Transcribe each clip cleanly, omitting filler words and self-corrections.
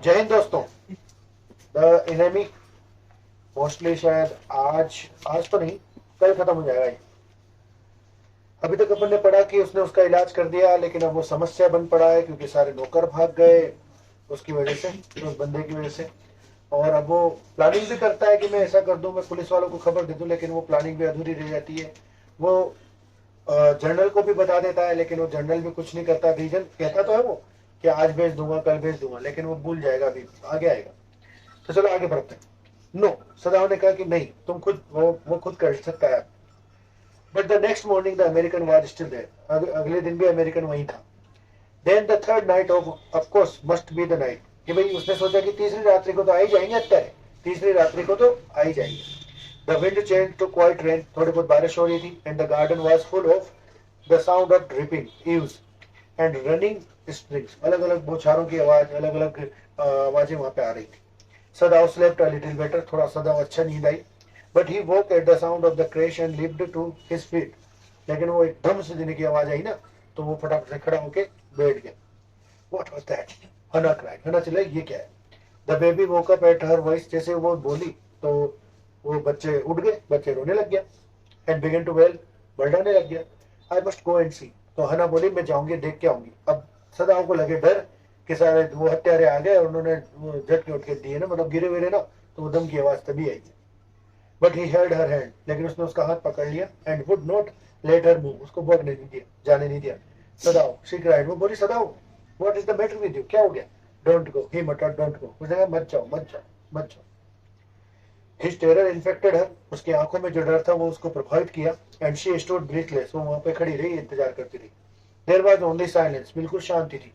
जय हिंद दोस्तों। The enemy mostly शायद आज आज तो नहीं, कल खत्म हो जाएगा ये। अभी तक अपन ने पढ़ा कि उसने उसका इलाज कर दिया, लेकिन अब वो समस्या बन पड़ा है क्योंकि सारे नौकर भाग गए उसकी वजह से, उस बंदे की वजह से। और अब वो प्लानिंग भी करता है कि मैं ऐसा कर दूं, मैं पुलिस वालों को खबर दे दूं, लेकिन वो प्लानिंग भी अधूरी रह जाती है। वो जनरल को भी बता देता है, लेकिन वो जनरल भी कुछ नहीं करता। रीजन कहता तो है वो कि आज भेज दूंगा, कल भेज दूंगा, लेकिन वो भूल जाएगा, अभी आगे आएगा। तो चलो आगे बढ़ते हैं। नो, सदाओ ने कहा कि नहीं, तुम खुद, वो खुद कर सकता है। But the next morning the American was still there. अगले दिन भी अमेरिकन वहीं था। Then the third night of course must be the night, कि भाई उसने सोचा कि तीसरी रात्रि को तो आ ही जाएंगे, अत्यारे तीसरी रात्रि को तो आ ही जाएंगे। The wind change to quite rain, थोड़ी बहुत बारिश हो रही थी। And the garden was full of the sound of dripping eaves and running springs. अलग अलग बौछारों की आवाज, अलग अलग आवाजें वहां पे आ रही थी। Sadao slept a little better, थोड़ा सदाव अच्छा नींद आई। But he woke at the sound of the crash and lift to his feet. लेकिन वो एकदम से देने की आवाज आई ना, तो वो फटाफट से खड़ा होके बैठ गया। What was that? हना क्राइड। हना चिल्लाई, ये क्या है? The baby woke up at her voice, जैसे वो बोली तो वो बच्चे उठ गए, बच्चे रोने लग गया। एंड बिगन टू वेल, बरडाने लग गया। आई मस्ट गो एंड सी, तो हना बोली मैं जाऊंगी, देख के आऊंगी। अब सदाओं को लगे डर कि सारे वो हत्यारे आ गए और उन्होंने झटके उठ के दिए ना, मतलब गिरे विरे ना, तो वो दम की आवाज तभी आई। But he held her hand, लेकिन उसने उसका हाथ पकड़ लिया। And would not let her move, उसको भागने नहीं दिया, जाने नहीं दिया। सदाओ, शी क्राइड, वो बोली Sadao, what is the matter with you, क्या हो गया? Don't go, he muttered, don't go. उसने कहा मत जाओ, मत जाओ, मत जाओ। हिज टेरर इन्फेक्टेड हर, उसकी आंखों में जो डर था वो उसको प्रभावित किया। एंड शी स्टूड ब्रीथलेस, वो वहां पे खड़ी रही, इंतजार करती रही। देयर वाज ओनली साइलेंस, बिल्कुल शांति थी।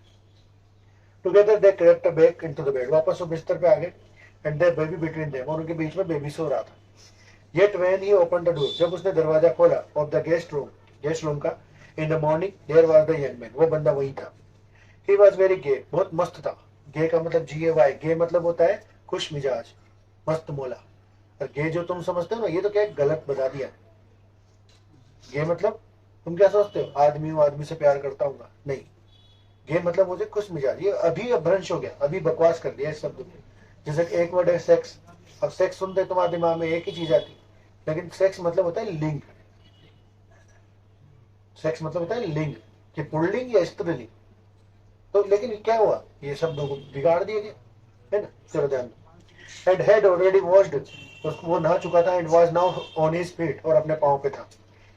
Together they crept back into the bed, वापस वो बिस्तर पे आ गए। And there baby between them, और उनके बीच में बेबी सो रहा था। Yet when he open the door, जब उसने दरवाजा खोला ऑफ द गेस्ट रूम का, in the morning there was the young man, वो बंदा वही था। ही वाज वेरी गे, बहुत मस्त था। गे का मतलब GAY, गे मतलब होता है खुश मिजाज, मस्त मोला। और गे जो तुम समझते हो ना, ये तो क्या गलत बता दिया। गे मतलब तुम क्या सोचते हो, आदमी हूँ, आदमी से प्यार करता हूँ? नहीं, गे मतलब मुझे खुश मिजाज। ये अभी अभ्रंश हो गया, अभी बकवास कर दिया इस शब्द में। जैसे एक वर्ड है सेक्स, अब सेक्स सुनते तुम्हारे दिमाग में एक ही चीज आती, लेकिन सेक्स मतलब होता है लिंग। सेक्स मतलब होता है लिंग, कि पुल्लिंग या स्त्रीलिंग। तो लेकिन क्या हुआ, ये शब्दों को बिगाड़ दिया गया, है ना? चलो ध्यान दो। एंड हैड ऑलरेडी वॉश्ड, वो नहा चुका था। And was now on his feet, और अपने पांव पे था।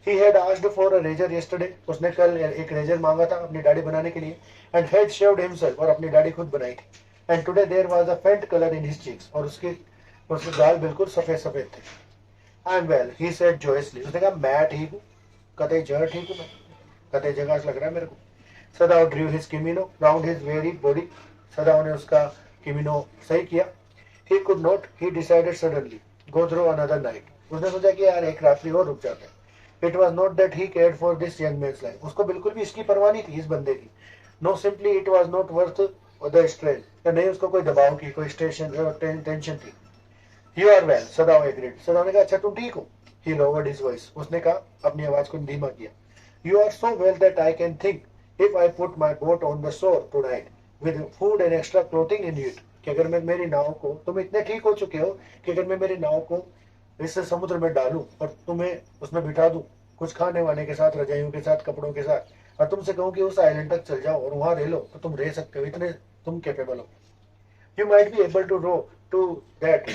He had asked for a razor yesterday, उसने कल एक रेजर मांगा था अपनी दाढ़ी बनाने के लिए। एंड हैड शेव्ड हिमसेल्फ, और अपनी दाढ़ी खुद बनाई थी। And today there was a faint colour in his cheeks, और उसके गाल बिल्कुल सफेद सफेद थे। I am well, he said joyously, उसने कहा मैं ठीक हूँ, कतई जगह ठीक हूँ मैं, कतई जगह लग रहा है मेरे को। Sadao drew his kimono round his very body, Sadao ने उसका किमिनो सही किया। He could not, he decided suddenly, go through another night, उसने सोचा कि यार एक रात्रि और रुक जाते हैं। It was not that he cared for this young man's life, उसको बिल्कुल भी इसकी परवाह नहीं थी इस बंदे की। No, simply it was not worth the stress, नहीं उसको कोई दबाव की, कोई स्टेशन टेंशन थी। You are well, Sadao agreed, Sadao ने कहा अच्छा तुम ठीक हो। ही लोवर्ड हिज वॉइस, उसने कहा, अपनी आवाज को धीमा किया। You are so well that I can think if I put my boat on the shore tonight with food and extra clothing in it, कि अगर मैं मेरी नाव को, तुम इतने ठीक हो चुके हो कि अगर मैं मेरी नाव को इस समुद्र में डालूं और तुम्हें उसमें बिठा दूं, कुछ खाने वाने के साथ, रजाइयों के साथ, कपड़ों के साथ, और तुमसे कहूं कि उस आइलैंड तक चल जाओ और वहां रह लो, तो तुम रह सकते हो, इतने तुम कैपेबल हो। You might be able to row to that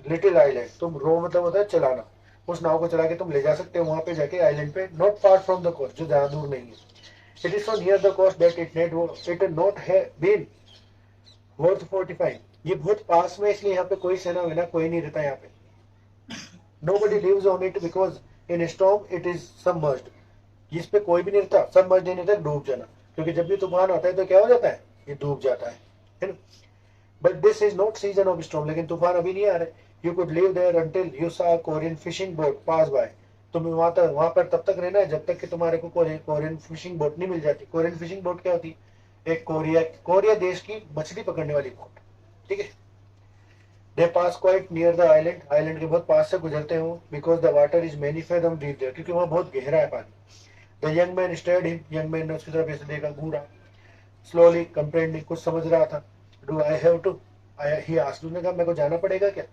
little island, तुम रो मतलब होता है चलाना, उस नाव को चला के तुम ले जा सकते हो वहां पे जाके आइलैंड पे, not far from the coast, जो ज्यादा दूर नहीं है। It is so near the coast that it not been worth fortifying, ये बहुत पास में, इसलिए यहाँ पे कोई सेना वेना कोई नहीं रहता यहाँ पे। Nobody lives on it because in storm it is submerged, इस पे कोई भी नहीं रहता, सबमर्ज नहीं रहता, डूब जाना, क्योंकि जब भी तूफान आता है तो क्या हो जाता है, ये डूब जाता है ना? But this is not season of storm, लेकिन तूफान अभी नहीं आ रहे। You could live there until you saw Korean fishing boat pass by, तुम्हें वहां पर तब तक रहना है जब तक कि तुम्हारे को कोरियन फिशिंग बोट नहीं मिल जाती। कोरियन फिशिंग बोट क्या होती है? एक कोरिया देश की मछली पकड़ने वाली बोट, ठीक है। They pass quite near the island, island के बहुत पास से गुजरते हो, because the water is many fathom deep there, क्योंकि वहां बहुत गहरा है पानी। The young man stared him, young man ने उसकी तरफ ऐसे देखा, घूरा, स्लोली कंप्रेंडिंग, कुछ समझ रहा था। Do I have to, he asked, उसने कहा मेरे को जाना पड़ेगा क्या?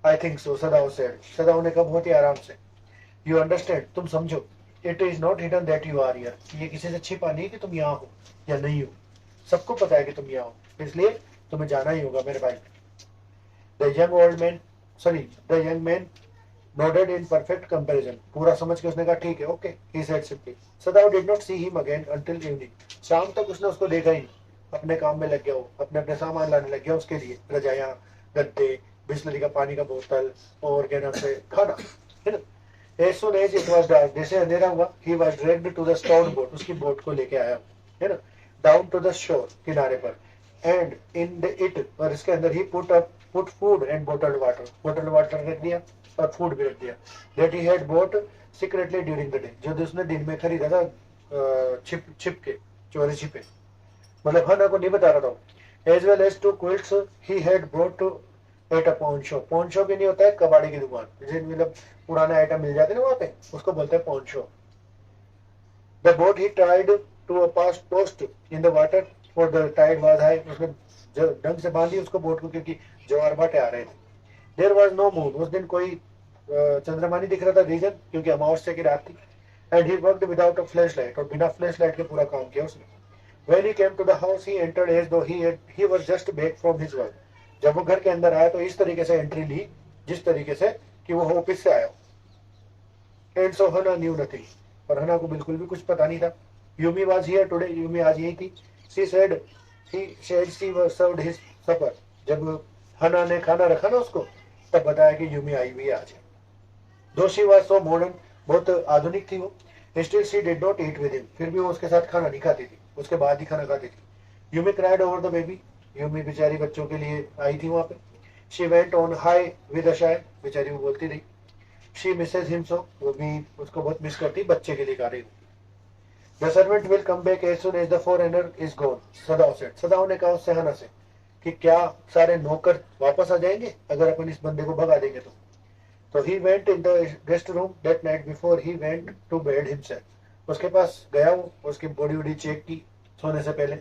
I think so, Sadao said, Sadao ने कहा बहुत ही आराम से, यू अंडरस्टैंड, तुम समझो, it is not hidden that you are here, ये किसी से छिपा नहीं कि तुम यहाँ हो या नहीं हो, सबको पता है कि तुम यहाँ हो, इसलिए तुम्हें जाना ही होगा मेरे भाई। The young old man, sorry the young man nodded in perfect comparison, पूरा समझ के उसने कहा ठीक है, okay, he said simply. Sadao did not see him again until evening, शाम तक उसने उसको देखा ही नहीं, अपने काम में लग गया वो, अपने अपने सामान लाने लग गया उसके लिए, रजाइयाँ, गद्दे, बिस्लरी का पानी का बोतल और क्या नाम से खाना, है ना। As soon as it was dark, जैसे अंधेरा हुआ, he was dragged to the stone boat, उसकी बोट को लेके आया, है ना, down to the shore, किनारे पर, and in the it, और इसके अंदर ही put food and bottled water रख दिया और फूड भी रख दिया, that he had bought secretly during the day, जो उसने दिन में खरीदा था छिप के, चोरी छिपे, मतलब हना को नहीं बता रहा था। as well as 2 quilts he had brought at a pawn shop, pawn shop ही नहीं होता है कबाड़ी की दुकान, जिसमें मतलब पुराने आइटम मिल जाते हैं ना वहाँ पे, उसको बोलते हैं pawn shop। the boat he tied to a post in the water for the tide was high, उसने ढंग से बांधी उसको बोट को, क्योंकि ज्वार भाटे आ रहे थे। देयर वॉज नो मून, उस दिन कोई चंद्रमा नहीं दिख रहा था, रीजन क्योंकि अमावस्या की रात थी। And he worked without a flash light, और बिना फ्लैश लाइट के पूरा काम किया उसने। When he came to the house he entered as though he was just back from his work, जब वो घर के अंदर आया तो इस तरीके से एंट्री ली, जिस तरीके से कि वो ऑफिस से आया। एंड सो हना न्यू नथिंग, और हना को बिल्कुल भी कुछ पता नहीं था। Yumi was here today, Yumi आज यही थी। She said she was served his supper, जब हना ने खाना रखा ना उसको, तब बताया कि यूमी आई हुई है आज। दो शी वाज सो मॉडर्न, बहुत आधुनिक थी वो, still she did not eat with him, फिर भी वो उसके साथ खाना नहीं खाती थी, उसके बाद ही खाना खाती थी। Yumi cried over the baby, Yumi बेचारी बच्चों के लिए आई थी वहां पे। She went on high with a shy, बेचारी वो बोलती रही। शी मिसेस हिम सो, वो भी उसको बहुत मिस करती, बच्चे के लिए गा रही। The servant will come back as soon as the foreigner is gone, Sadao said, Sadao ने कहा उससे हना से कि क्या सारे नौकर वापस आ जाएंगे अगर अपन इस बंदे को भगा देंगे तो he went in the guest room that night before he went to bed himself, उसके पास गया वो, उसकी बॉडी वॉडी चेक की सोने से पहले।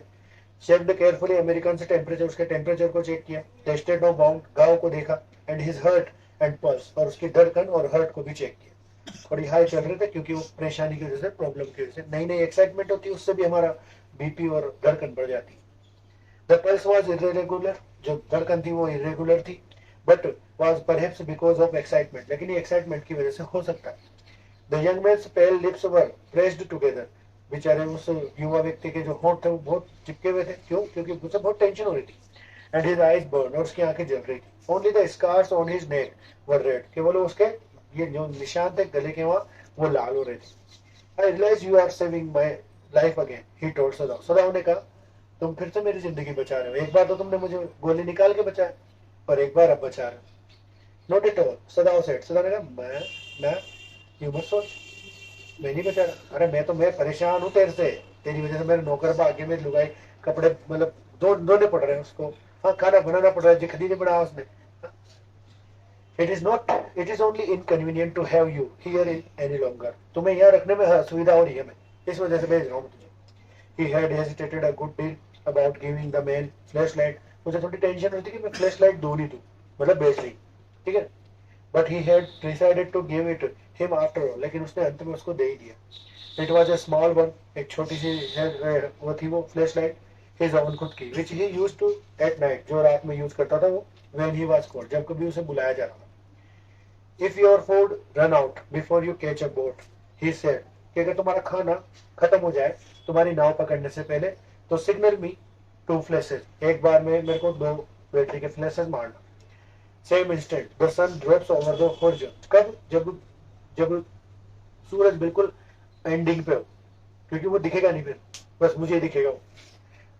चेक्ड केयरफुली अमेरिकन से टेम्परेचर, उसके टेम्परेचर को चेक किया। टेस्टेड ऑफ बाउंड, गाँव को देखा। And his heart and pulse, और उसकी धड़कन और हर्ट को भी चेक किया। थोड़ी हाई चल रहे थे क्योंकि वो परेशानी की वजह से, प्रॉब्लम की वजह से, नई नई एक्साइटमेंट होती है उससे भी हमारा बीपी और धड़कन बढ़ जाती है। द पल्स वॉज इरेगुलर, जो धड़कन थी वो इरेगुलर थी, but was perhaps because of excitement, लेकिन ये एक्साइटमेंट की वजह से हो सकता है। The young man's pale lips were pressed together, बेचारे उस युवा व्यक्ति के जो होंठ थे वो बहुत चिपके हुए थे, क्यों? क्योंकि उसे बहुत टेंशन हो रही थी। एंड हिज आईज बर्न, और उसकी आंखें जल रही थी। Only the scars on his neck were red, केवल उसके ये जो निशान थे गले के वहां वो लाल हो रहे थे। I realize you are saving my life again, he told Sadao, Sadao ने कहा तुम फिर से मेरी जिंदगी बचा रहे हो, एक बार तो तुमने मुझे गोली निकाल के बचाया, पर एक बार अब बचा रहे हो। Not at all, Sadao said, Sadao ने कहा मैं यू मत सोच, मैं नहीं बचा रहा। अरे मैं परेशान हूँ तेरे से, तेरी वजह से मेरे नौकर भाग गए, मेरी लुगाई कपड़े मतलब धोने पड़ रहे हैं उसको, हाँ खाना बनाना पड़ रहा है, जिखनी नहीं बनाया उसने। It is only inconvenient to have you here in any longer, तुम्हें यहाँ रखने में असुविधा हो रही है, मैं इस वजह से भेज रहा हूँ तुझे। He had hesitated a good deal about giving the man flashlight, मुझे थोड़ी टेंशन होती कि मैं फ्लैशलाइट दूं नहीं दूं, मतलब बेच ली, ठीक है। But he had decided to give it him after all, लेकिन उसने अंत में उसको दे ही दिया। It was a small one, एक छोटी सी वो थी वो फ्लैशलाइट, हिज ओन खुद की, which he used to eat at, जो रात में यूज करता था वो, व्हेन ही वाज कॉल्ड, जब कभी उसे बुलाया जा रहा था। If your food run out before you catch a boat, he said, कि अगर तुम्हारा खाना खत्म हो जाए तुम्हारी नाव पकड़ने से पहले, तो सिग्नल मी 2 फ्लैशेस, एक बार में मेरे को 2 बैटरी के फ्लैशेस मारना। Same instant the sun drops over the horizon, कब? जब जब सूरज बिल्कुल एंडिंग पे हो, क्योंकि वो दिखेगा नहीं फिर, बस मुझे दिखेगा वो।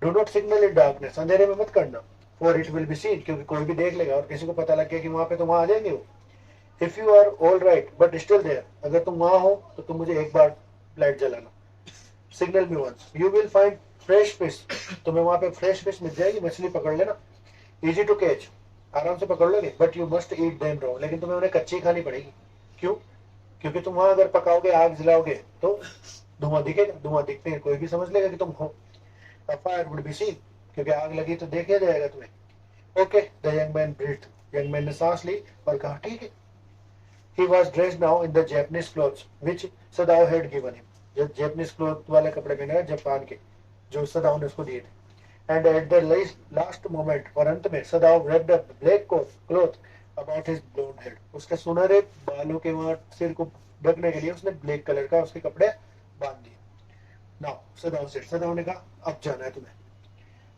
Do not signal in darkness, अंधेरे में मत करना, for it will be seen, क्योंकि कोई भी देख लेगा और किसी को पता लग गया कि वहां पे, तो वहां आ जाएंगे वो। If you are all right but still there, अगर तुम वहां हो तो तुम मुझे एक बार लाइट जलाना। Signal me once, you will find fresh fish, तुम्हें वहां पे फ्रेश फिश मिल जाएगी, मछली पकड़ लेना, इजी टू कैच, आराम से पकड़ लोगे। But you must eat them raw, लेकिन तुम्हें उन्हें कच्ची खानी पड़ेगी। क्यों? क्योंकि तुम वहां अगर पकाओगे, आग जलाओगे, तो धुआं दिखेगा, धुआं दिखते ही कोई भी समझ लेगा कि तुम हो। फायर वुड बी सीन, क्योंकि आग लगी तो देखा जाएगा तुम्हें। Okay, the young man breathe, young man ने सांस ली और कहा ठीक है। He was dressed now in the Japanese clothes which Sadao had given him. जो Japanese cloth वाले कपड़े पहने हैं जापान के, जो सदाओ ने उसको दिए थे। And at the last moment, और अंत में सदाओ wrapped a black cloth about his blonde head. उसके सुनहरे बालों के वहां सिर को ढकने के लिए उसने ब्लैक कलर का उसके कपड़े बांध दिए। Now सदाओ से सदाओ ने कहा अब जाना है तुम्हें।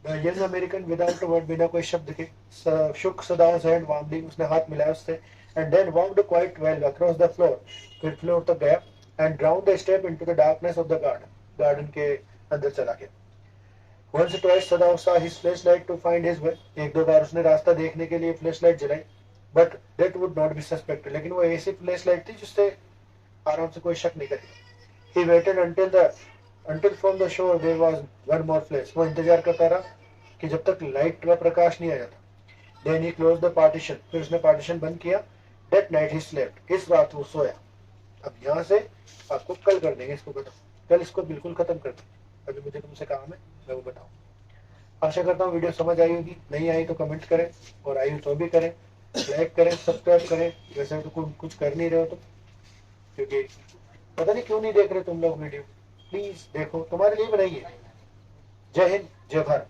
The young American without a word, बिना कोई शब्द के shook Sadao's hand warmly, उसने हाथ मिलाया उससे, and then walked quite well across the floor, फिर फ्लोर तक गया, and down the step into the darkness of the garden के अंदर चला गया। Once or twice Sadao saw his flashlight to find his way, एक दो बार उसने रास्ता देखने के लिए फ्लैशलाइट जलाई, but that would not be suspected, लेकिन वो ऐसी फ्लैशलाइट थी जिससे आराम से कोई शक नहीं करेगा। He waited until from the shore there was one more flash, वो इंतजार करता रहा कि जब तक लाइट का प्रकाश नहीं आ जाता। Then he closed the partition, फिर उसने पार्टीशन बंद किया। That night he slept, इस रात वो सोया। अब यहाँ से आपको कल कर देंगे इसको खत्म, कल इसको बिल्कुल खत्म कर देंगे। अभी मुझे तुमसे काम है, मैं वो बताऊँ। आशा करता हूँ वीडियो समझ आई होगी, नहीं आई तो कमेंट करें, और आई तो भी करें, लाइक करें, सब्सक्राइब करें। वैसे तो कुछ कर नहीं रहे हो तुम, क्योंकि पता नहीं क्यों नहीं देख रहे तुम लोग वीडियो। प्लीज देखो, तुम्हारे लिए बनाइए। जय हिंद, जय भारत।